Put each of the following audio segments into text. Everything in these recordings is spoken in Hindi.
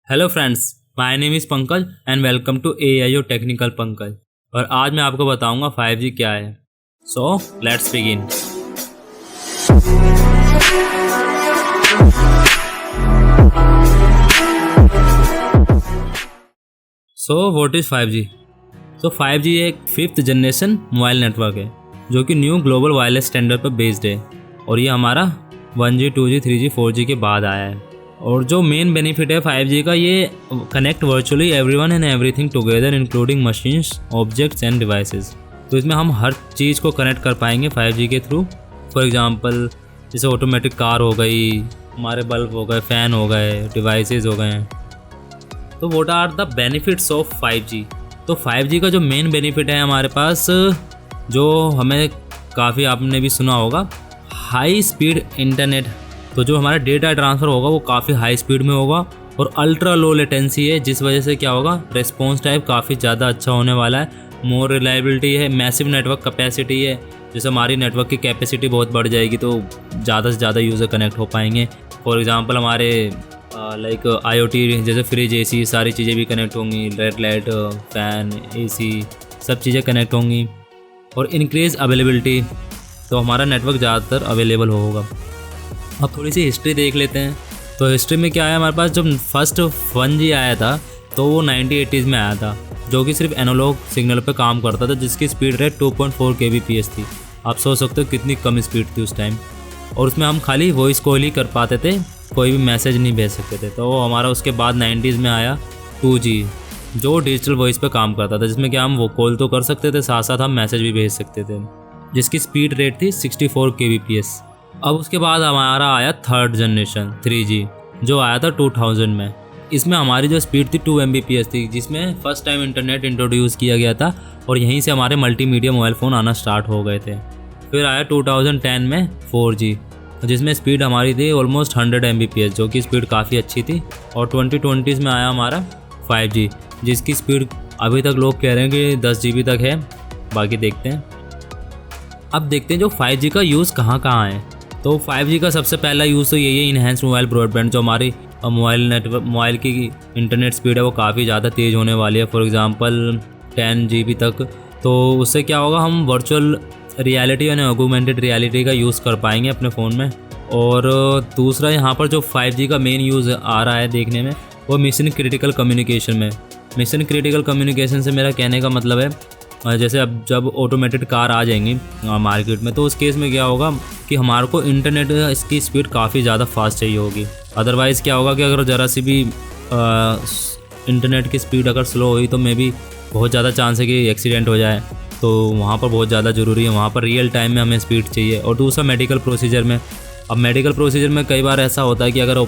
Hello friends, my name is Pankaj and welcome to AIO technical Pankaj. और आज मैं आपको बताऊंगा 5G क्या है। So let's begin. So what is 5G? तो 5G एक 5th जनरेशन मोबाइल नेटवर्क है जो कि न्यू ग्लोबल वायरलेस स्टैंडर्ड पर बेस्ड है। और ये हमारा 1G 2G 3G 4G के बाद आया है। और जो मेन बेनिफिट है 5G का, ये connect virtually everyone and everything together including machines, objects end devices. तो इसमें हम हर चीज़ को कनेक्ट कर पाएंगे 5G के थ्रू। फॉर एग्जांपल जैसे ऑटोमेटिक कार हो गई, हमारे बल्ब हो गए, फ़ैन हो गए, डिवाइसेस हो गए। तो what are the benefits of 5G? तो 5G का जो मेन बेनिफिट है हमारे पास, जो हमें काफ़ी आपने भी सुना होगा, हाई स्पीड इंटरनेट। तो जो हमारा डेटा ट्रांसफ़र होगा वो काफ़ी हाई स्पीड में होगा और अल्ट्रा लो लेटेंसी है, जिस वजह से क्या होगा, रिस्पॉन्स टाइप काफ़ी ज़्यादा अच्छा होने वाला है। मोर रिलायबिलिटी है, मैसिव नेटवर्क कैपेसिटी है। जैसे हमारी नेटवर्क की कैपेसिटी बहुत बढ़ जाएगी तो ज़्यादा से ज़्यादा यूज़र कनेक्ट हो पाएंगे। फॉर एग्ज़ाम्पल हमारे लाइक IoT जैसे फ्रिज, AC सारी चीज़ें भी कनेक्ट होंगी। रेड लाइट, फ़ैन, AC सब चीज़ें कनेक्ट होंगी। और इंक्रीज अवेलेबिलिटी, तो हमारा नेटवर्क ज़्यादातर अवेलेबल होगा। अब थोड़ी सी हिस्ट्री देख लेते हैं। तो हिस्ट्री में क्या है हमारे पास, जब फर्स्ट 1G आया था तो वो 1980s में आया था, जो कि सिर्फ एनालॉग सिग्नल पे काम करता था, जिसकी स्पीड रेट 2.4 kbps थी। आप सोच सकते हो कितनी कम स्पीड थी उस टाइम। और उसमें हम खाली वॉइस कॉल ही कर पाते थे, कोई भी मैसेज नहीं भेज सकते थे। तो हमारा उसके बाद 90s में आया 2G, जो डिजिटल वॉइस पे काम करता था, जिसमें क्या हम वो कॉल तो कर सकते थे, साथ साथ हम मैसेज भी भेज सकते थे, जिसकी स्पीड रेट थी 64 kbps। अब उसके बाद हमारा आया 3rd जनरेशन 3G, जो आया था 2000 में। इसमें हमारी जो स्पीड थी 2 Mbps थी, जिसमें फर्स्ट टाइम इंटरनेट इंट्रोड्यूस किया गया था और यहीं से हमारे मल्टीमीडिया मोबाइल फ़ोन आना स्टार्ट हो गए थे। फिर आया 2010 में 4G, जिसमें स्पीड हमारी थी ऑलमोस्ट 100 Mbps, जो कि स्पीड काफ़ी अच्छी थी। और 2020 में आया हमारा 5G, जिसकी स्पीड अभी तक लोग कह रहे हैं कि 10 GB तक है, बाकी देखते हैं। अब देखते हैं जो 5G का यूज़ कहाँ कहाँ है। तो 5G का सबसे पहला यूज़ तो यही है, इन्हेंस मोबाइल ब्रॉडबैंड। जो हमारी मोबाइल की इंटरनेट स्पीड है वो काफ़ी ज़्यादा तेज़ होने वाली है, फॉर एग्ज़ाम्पल 10 GB तक। तो उससे क्या होगा, हम वर्चुअल रियलिटी यानी ऑगमेंटेड रियलिटी का यूज़ कर पाएंगे अपने फ़ोन में। और दूसरा यहाँ पर जो 5G का मेन यूज़ आ रहा है देखने में, वो मिशन क्रिटिकल कम्युनिकेशन में। मिशन क्रिटिकल कम्युनिकेशन से मेरा कहने का मतलब है, जैसे अब जब ऑटोमेटेड कार आ जाएंगी मार्केट में, तो उस केस में क्या होगा कि हमारे को इंटरनेट इसकी स्पीड काफ़ी ज़्यादा फास्ट चाहिए होगी। अदरवाइज़ क्या होगा कि अगर ज़रा सी भी इंटरनेट की स्पीड अगर स्लो हुई तो मे बी बहुत ज़्यादा चांस है कि एक्सीडेंट हो जाए। तो वहाँ पर बहुत ज़्यादा ज़रूरी है, वहाँ पर रियल टाइम में हमें स्पीड चाहिए। और दूसरा मेडिकल प्रोसीजर में, अब मेडिकल प्रोसीजर में कई बार ऐसा होता है कि अगर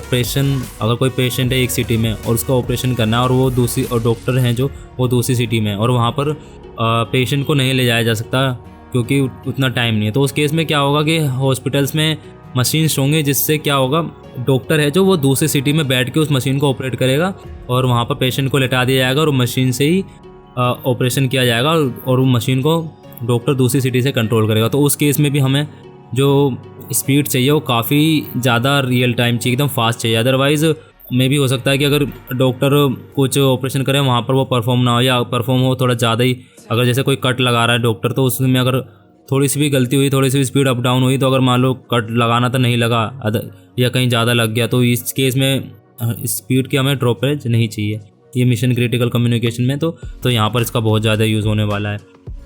कोई पेशेंट है एक सिटी में और उसका ऑपरेशन करना है, और वो दूसरी, और डॉक्टर हैं जो वो दूसरी सिटी में, और वहाँ पर पेशेंट को नहीं ले जाया जा सकता क्योंकि उतना टाइम नहीं है। तो उस केस में क्या होगा कि हॉस्पिटल्स में मशीन्स होंगे, जिससे क्या होगा, डॉक्टर है जो वो दूसरी सिटी में बैठ के उस मशीन को ऑपरेट करेगा और वहाँ पर पेशेंट को लेटा दिया जाएगा और मशीन से ही ऑपरेशन किया जाएगा, और वो मशीन को डॉक्टर दूसरी सिटी से कंट्रोल करेगा। तो उस केस में भी हमें जो स्पीड चाहिए वो काफ़ी ज़्यादा रियल टाइम चाहिए, एकदम फास्ट चाहिए। अदरवाइज़ में भी हो सकता है कि अगर डॉक्टर कुछ ऑपरेशन करें वहाँ पर वो परफॉर्म ना हो, या परफॉर्म हो थोड़ा ज़्यादा ही, अगर जैसे कोई कट लगा रहा है डॉक्टर, तो उसमें अगर थोड़ी सी भी गलती हुई, थोड़ी सी भी स्पीड अप डाउन हुई, तो अगर मान लो कट लगाना तो नहीं लगा या कहीं ज़्यादा लग गया, तो इस केस में स्पीड की हमें ड्रॉपेज नहीं चाहिए ये मिशन क्रिटिकल कम्युनिकेशन में। तो यहाँ पर इसका बहुत ज़्यादा यूज़ होने वाला है।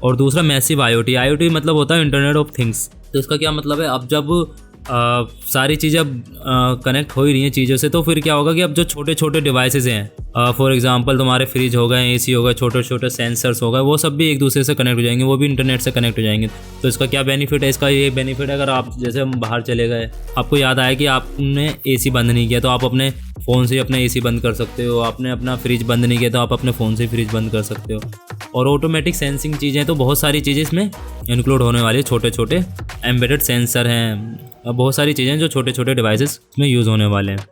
और दूसरा मैसिव IoT मतलब होता है इंटरनेट ऑफ थिंग्स। तो इसका क्या मतलब है, अब जब सारी चीज़ें अब कनेक्ट हो ही रही हैं चीज़ों से, तो फिर क्या होगा कि अब जो छोटे छोटे डिवाइसेस हैं, फॉर एग्जांपल तुम्हारे फ्रिज हो गए, AC हो गए, छोटे छोटे सेंसर्स हो गए, वो सब भी एक दूसरे से कनेक्ट हो जाएंगे, वो भी इंटरनेट से कनेक्ट हो जाएंगे। तो इसका क्या बेनिफिट है, इसका ये बेनिफिट है, अगर आप जैसे हम बाहर चले गए, आपको याद आया कि आपने AC बंद नहीं किया, तो आप अपने फ़ोन से अपना AC बंद कर सकते हो। आपने अपना फ्रिज बंद नहीं किया तो आप अपने फ़ोन से फ्रिज बंद कर सकते हो। और ऑटोमेटिक सेंसिंग चीज़ें, तो बहुत सारी चीज़ें इसमें इंक्लूड होने वाली है। छोटे छोटे एम्बेडेड सेंसर हैं, बहुत सारी चीज़ें जो छोटे छोटे डिवाइसेस में यूज़ होने वाले हैं।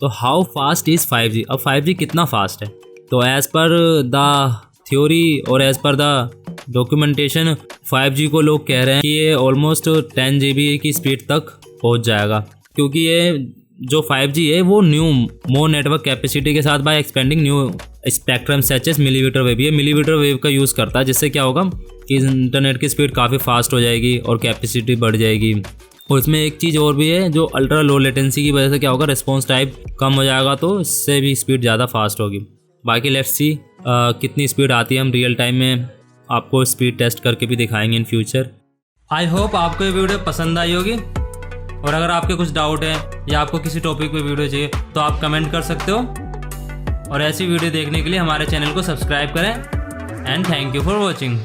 तो हाउ फास्ट इज़ 5G? अब 5G कितना फास्ट है? तो एज़ पर द थ्योरी और as per the documentation, 5G को लोग कह रहे हैं कि ये ऑलमोस्ट 10 GB की स्पीड तक पहुंच जाएगा, क्योंकि ये जो 5G है वो न्यू मोर नेटवर्क कैपेसिटी के साथ by expanding new spectrum such as millimetre wave, ये मिलीमीटर वेव का यूज़ करता है, जिससे क्या होगा कि इंटरनेट की स्पीड काफ़ी फास्ट हो जाएगी और कैपेसिटी बढ़ जाएगी। और इसमें एक चीज़ और भी है, जो अल्ट्रा लो लेटेंसी की वजह से क्या होगा, रिस्पॉन्स टाइम कम हो जाएगा, तो इससे भी स्पीड ज़्यादा फास्ट होगी। बाकी लेट्स सी कितनी स्पीड आती है, हम रियल टाइम में आपको स्पीड टेस्ट करके भी दिखाएंगे इन फ्यूचर। आई होप आपको ये वीडियो पसंद आई होगी, और अगर आपके कुछ डाउट है या आपको किसी टॉपिक पे वीडियो चाहिए तो आप कमेंट कर सकते हो, और ऐसी वीडियो देखने के लिए हमारे चैनल को सब्सक्राइब करें। And thank you for watching.